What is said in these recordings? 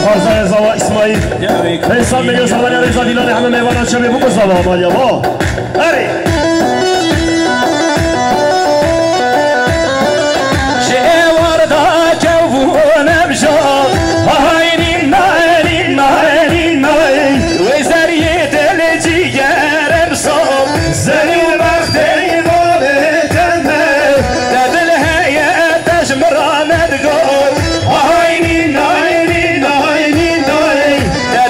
خارزه زوا اسماعیل حساب میگه سوال رضا دیلان همه میوانان چه بگو زوا مالیا با هری شواردا جوونم شو هاینی ناینی ناینی نای وزری دل جیگرم سو زنی وقتی بابتم دل هیاتش مرانت گل هاینی ناینی ناینی نای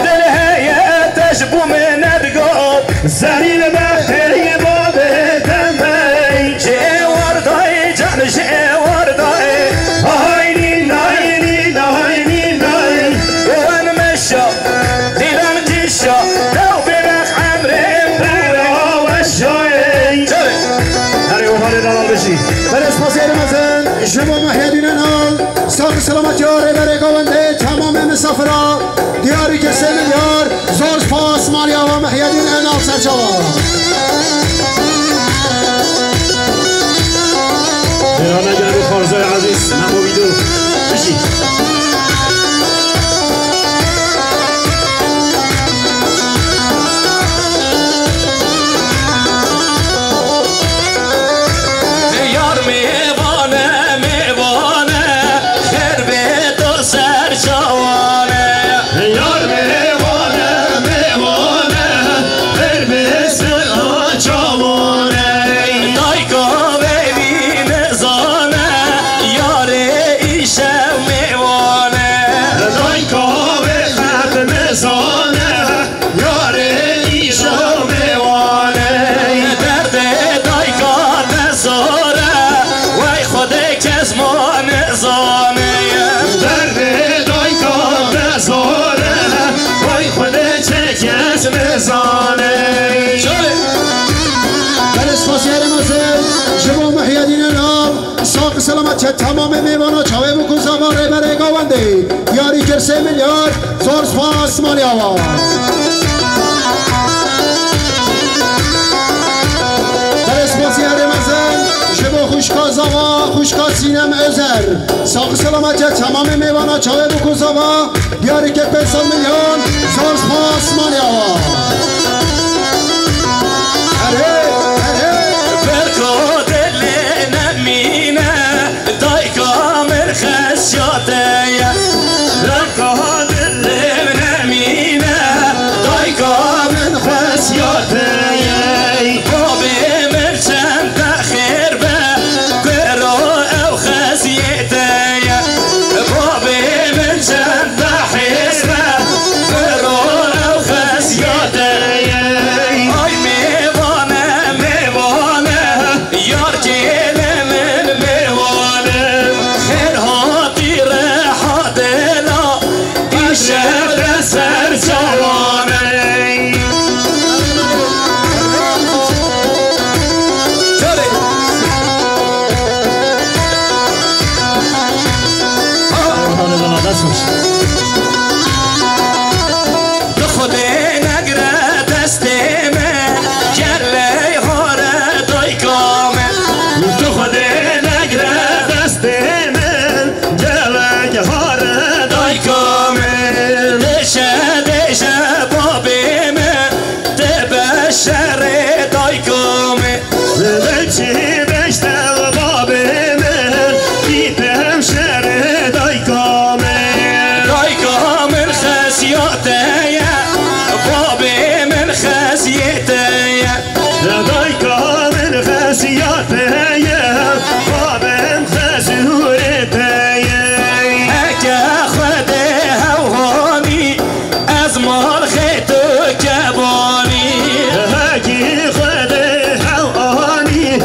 دل هیاتش بومنت گل زنی وقتی بابتم شواردا جان شواردا هاینی ناینی ناینی نای وانا مشى دیدم دیشا لو برق عمرم برا وشای هری اومده دلال بشی برس پاسیر مزن شما محیدین انال ساق سلامت یاره بره گوانده تمام مسافرها دیاری که 3 میلیارد زورش پاس مالیا و محیدین انال سرچاوا دیرانه گرد خارزای عزیز نمو ویدو بشی یار میوانه میوانه خیر به تو سر جوانه یار میوانه میوانه خیر به سر جوانه دایکا ببین زانه یار ایشم میوانه دایکا به ختم زانه یار ایشا میوانه درد دایکا نزاره وای خود کس ما نزانه درد دایکا نزاره وای خود چه کس نزانه برس پاسیر مزن شما محیدین انال ساق سلامت تمام میوانا چاوه بکن زواره بره گوانده دیاری که 3 میلیارد زورش پاس مالیا و برس پاسیر مزن شما خوشکا زوا خوشکا سینم ازر ساق سلامت تمام میوانا چاوه بکن زوا دیاری که 500 میلیون زورش پاس مالیا و برکو دل نمینه دایکا مرخصیاته دایکا دل نمینه دایکا من خسیاته بابی من چند خیر به برو او خزیته بابی من چند خیر به برو او خزیته آی میوانه میوانه یار جیل من میوانه خیر هاتی رها دلا بیشتر سر جوانه تو خود نگره دست من گله هاره دایکامه تو خود نگره دست من جلگ هاره دایکامه دشه دشه بابی من دبشر دایکامه دلچی بشتر بابی من دیدم شهر دایکامه دایکامه خسیاته بابی من خسیته دایکا من خسیاته بابم خسورته اگه خود هوانی از مال خیتو کبانی هکی خود حوانی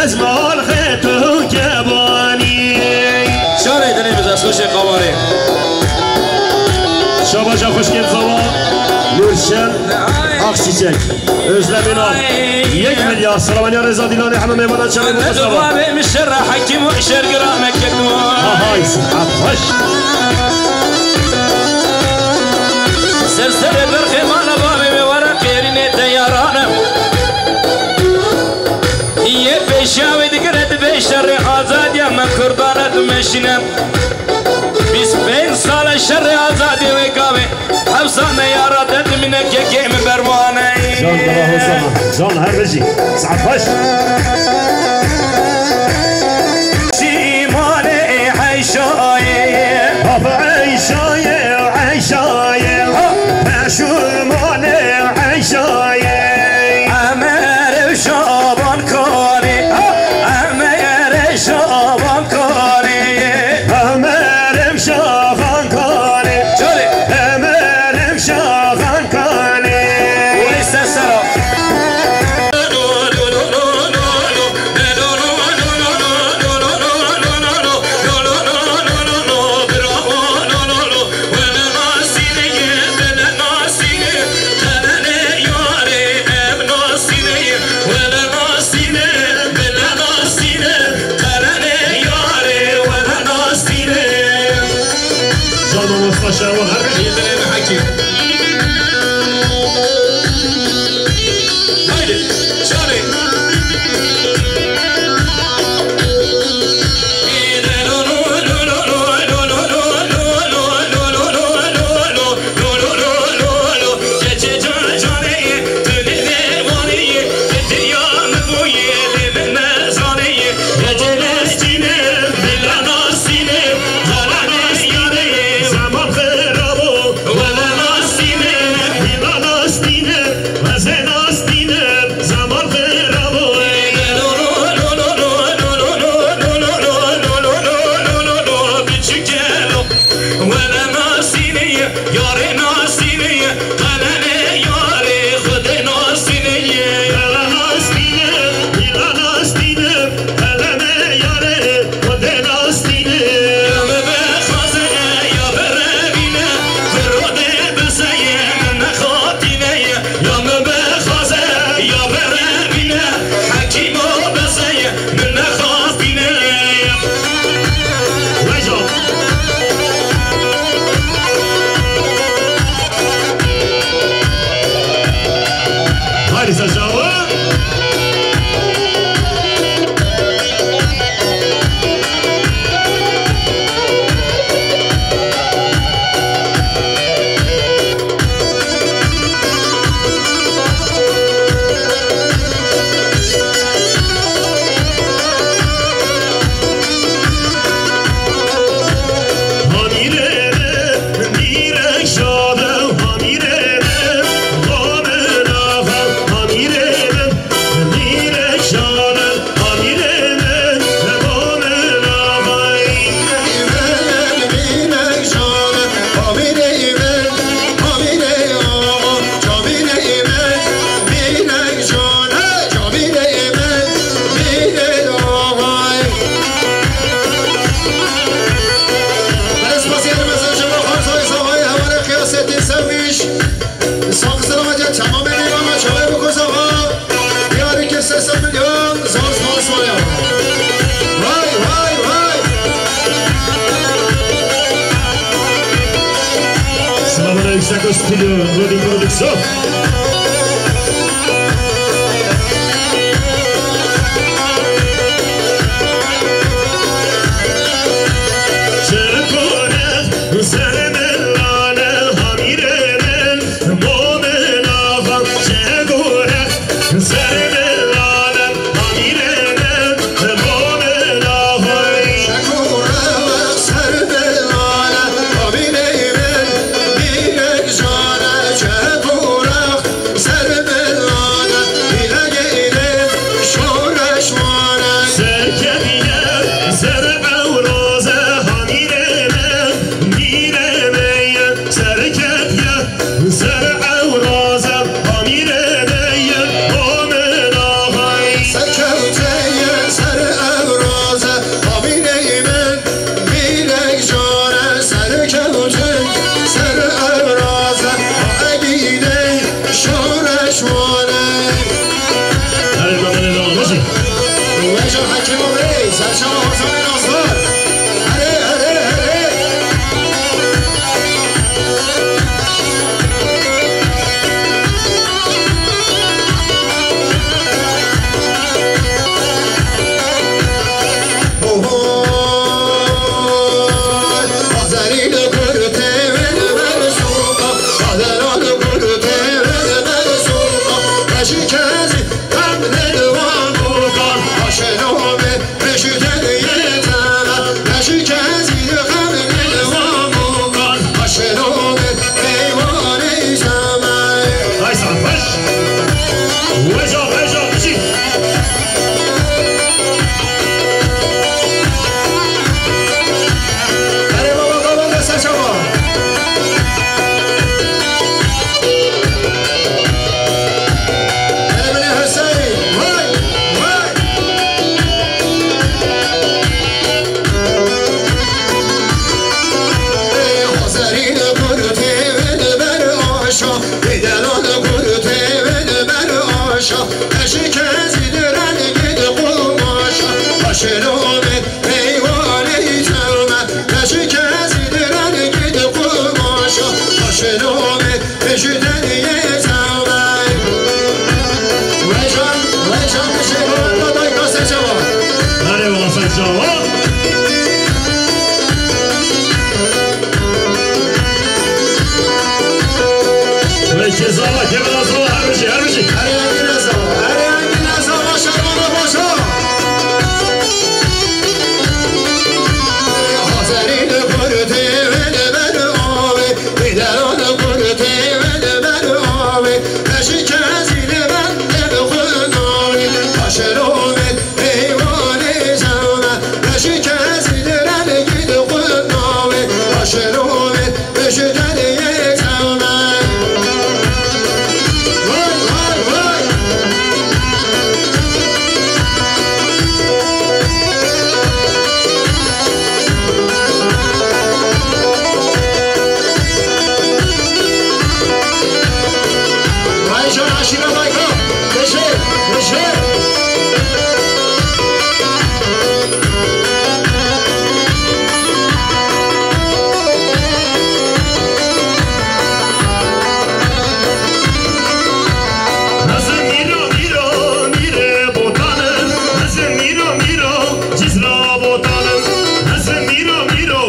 از مال خطو کبانی شاره دلی بزرس خوش قواره شاباشا خوشگل زوا نورشن آقشیچک özlem İnan 1 milyar Salamanya Reza Dilani همه میمانند شبه بکن زوا دوامه مشر حکیم و شرگرامه کدوان های عطش سرسر برخی مالا بامه میوارم پیرین تیارانم یه پیشاوی دیگرد بیشتر آزادی من قربانت مشینم 25 سال شر آزادی و زن یارا دد منه که گیم بروانه جان دلاه زمان جان هر بجی ساعت باش شیمان عیشایه بابا عیشایه عیشایه پشورمان عیشایه امر شابان کاری امر شابان کاری Ömer'im şahan kani Çöre Ömer'im şahan kani Ulisse sera Canım Mustafa ve her şey Haydi çöre Zaman kırabı Vele nastine Hila nastine Veze nastine Zaman kırabı Vele nastine Hila nastine Eleme yare Vede nastine Vecah Haydi Saçava Hamirene direk şadım hamirene Gomen ağam hamirene direk şadım hamirene Gomen ağam Slavana Yüksek Stüdyo Rodin Prodüksiyon Çekone Zemelane Hamirenen Gomen ağam Çekone Zemelane Hamirenen Gomen ağam Allah kemer asıl her bir şey her bir şey. Her yangin azama şarmanı başa. Hazarını kurdu veli veli abi, bidanı kurdu veli veli abi. Beşi kezini bende bıkın abi, taşırım eyvani zevme. Beşi kezini reli gidi kın abi, taşırım beşi deliye zevme. Vay vay vay. Vay can aşire bayka. Beşer, beşer. Nasıl miro miro mire botanım, nasıl miro miro cizra botanım, nasıl miro miro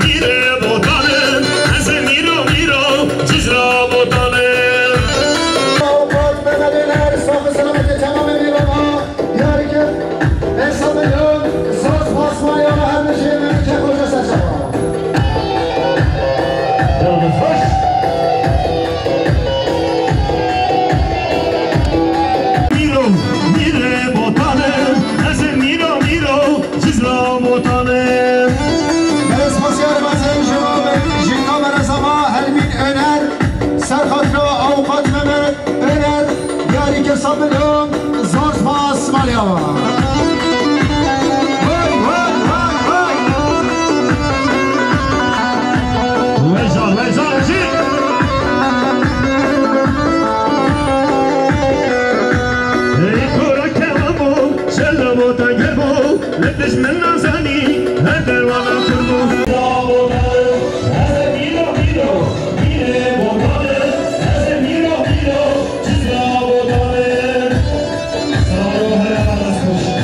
mire botanım, nasıl miro miro cizra botanım. Avukat Mehmet'ler sağ selamet tamam eyvallah. Diğer ki ben sanıyorum söz basmaya her bir şeyi Mehmet'e koca saçma. Yalnız hoş. Miro mire botanım, nasıl miro miro cizra botanım. Respasyal bazen cevabı Jinka Merezama Helmin Öner Serhatlı Avukat Mehmet Öner Diğer ki sanıyorum söz basmaya. Vay vay vay vay. Vecan vecan şey. Ey kura kevamo, şella bota gebo, leteş men nazani, heder vana kurdu. Bravo, heder miro miro, mire botanım, heder miro miro, cizra botanım. Sağ ol helal olsun.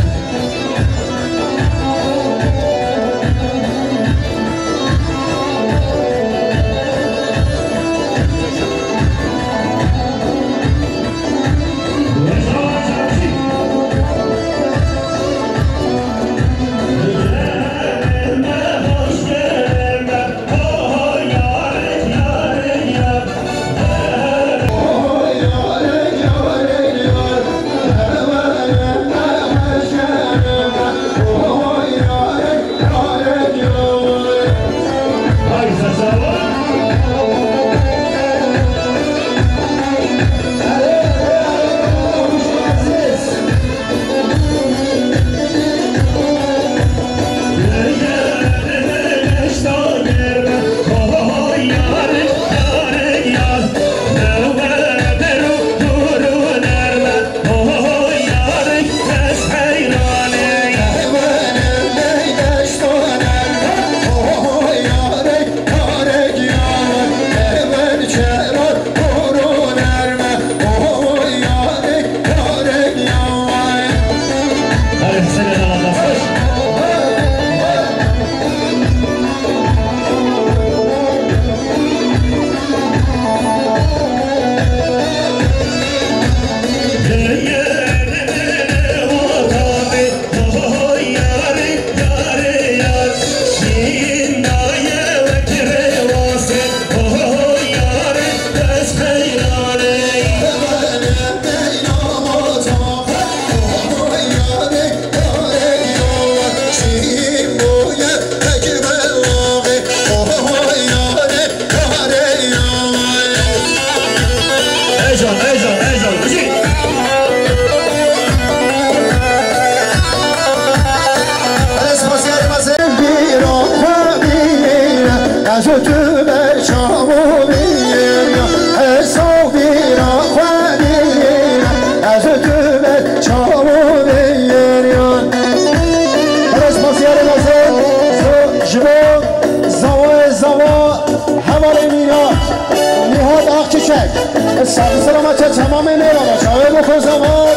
سلامت تمام میوان شاید بکن زمان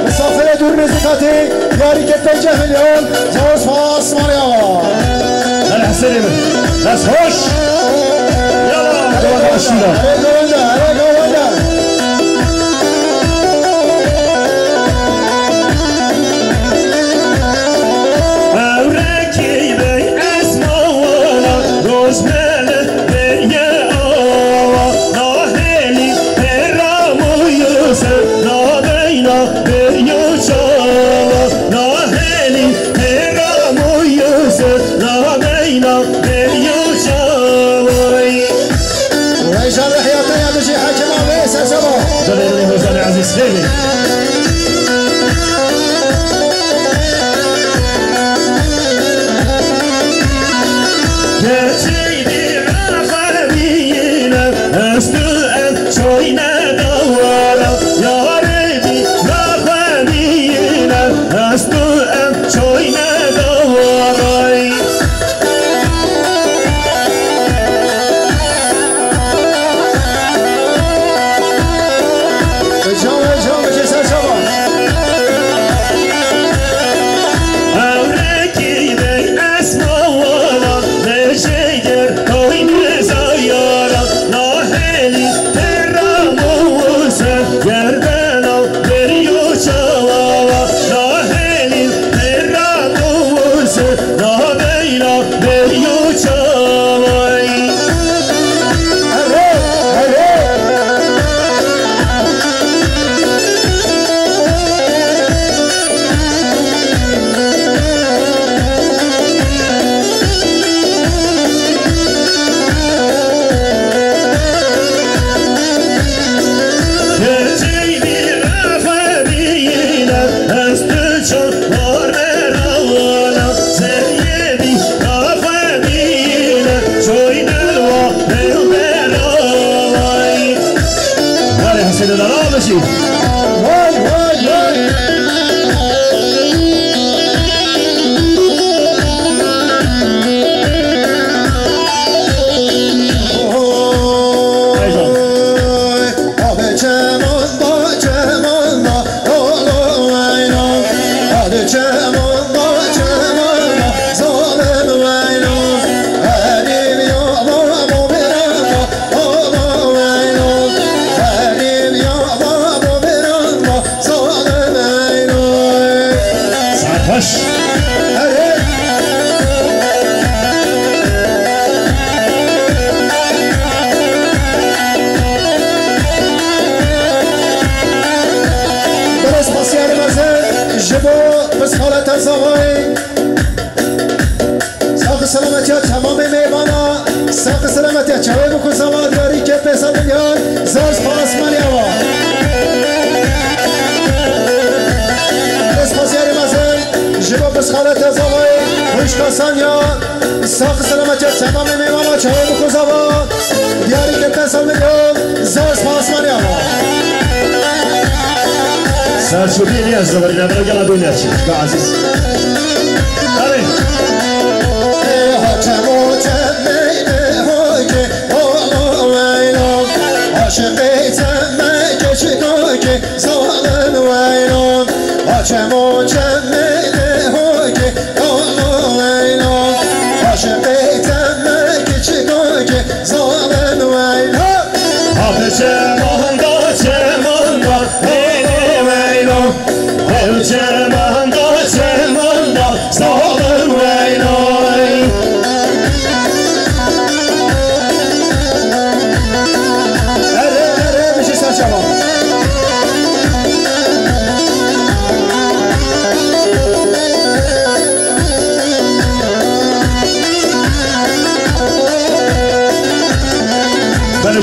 مسافر دور نزدیکاتی یاری که 5 میلیون زوز پاس ماریا هلا حسيني بس خوش يلا هلا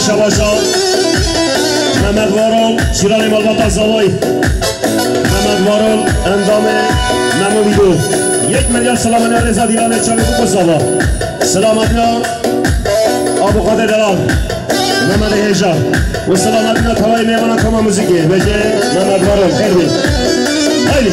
شباشا محمد وارم شیرانی مالبات زوای محمد وارم اندام نمو ویدو 1 میلیارد سلام رضا دیلان چاوی کو زوا سلامتنا ابو قادر دلال محمد هجا و سلامتنا توای میوان کما موزیکی بجه محمد وارم خیر بی هایلی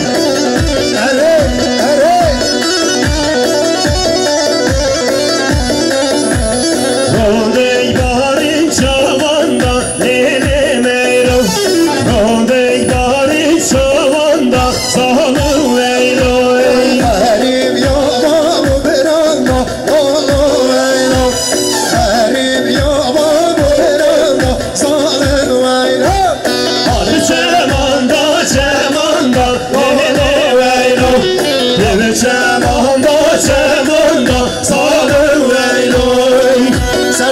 Çemanda,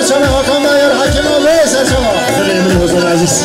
سرچمه حکم دایر حکیم آوی سرچمه خیلی من حضور عزیز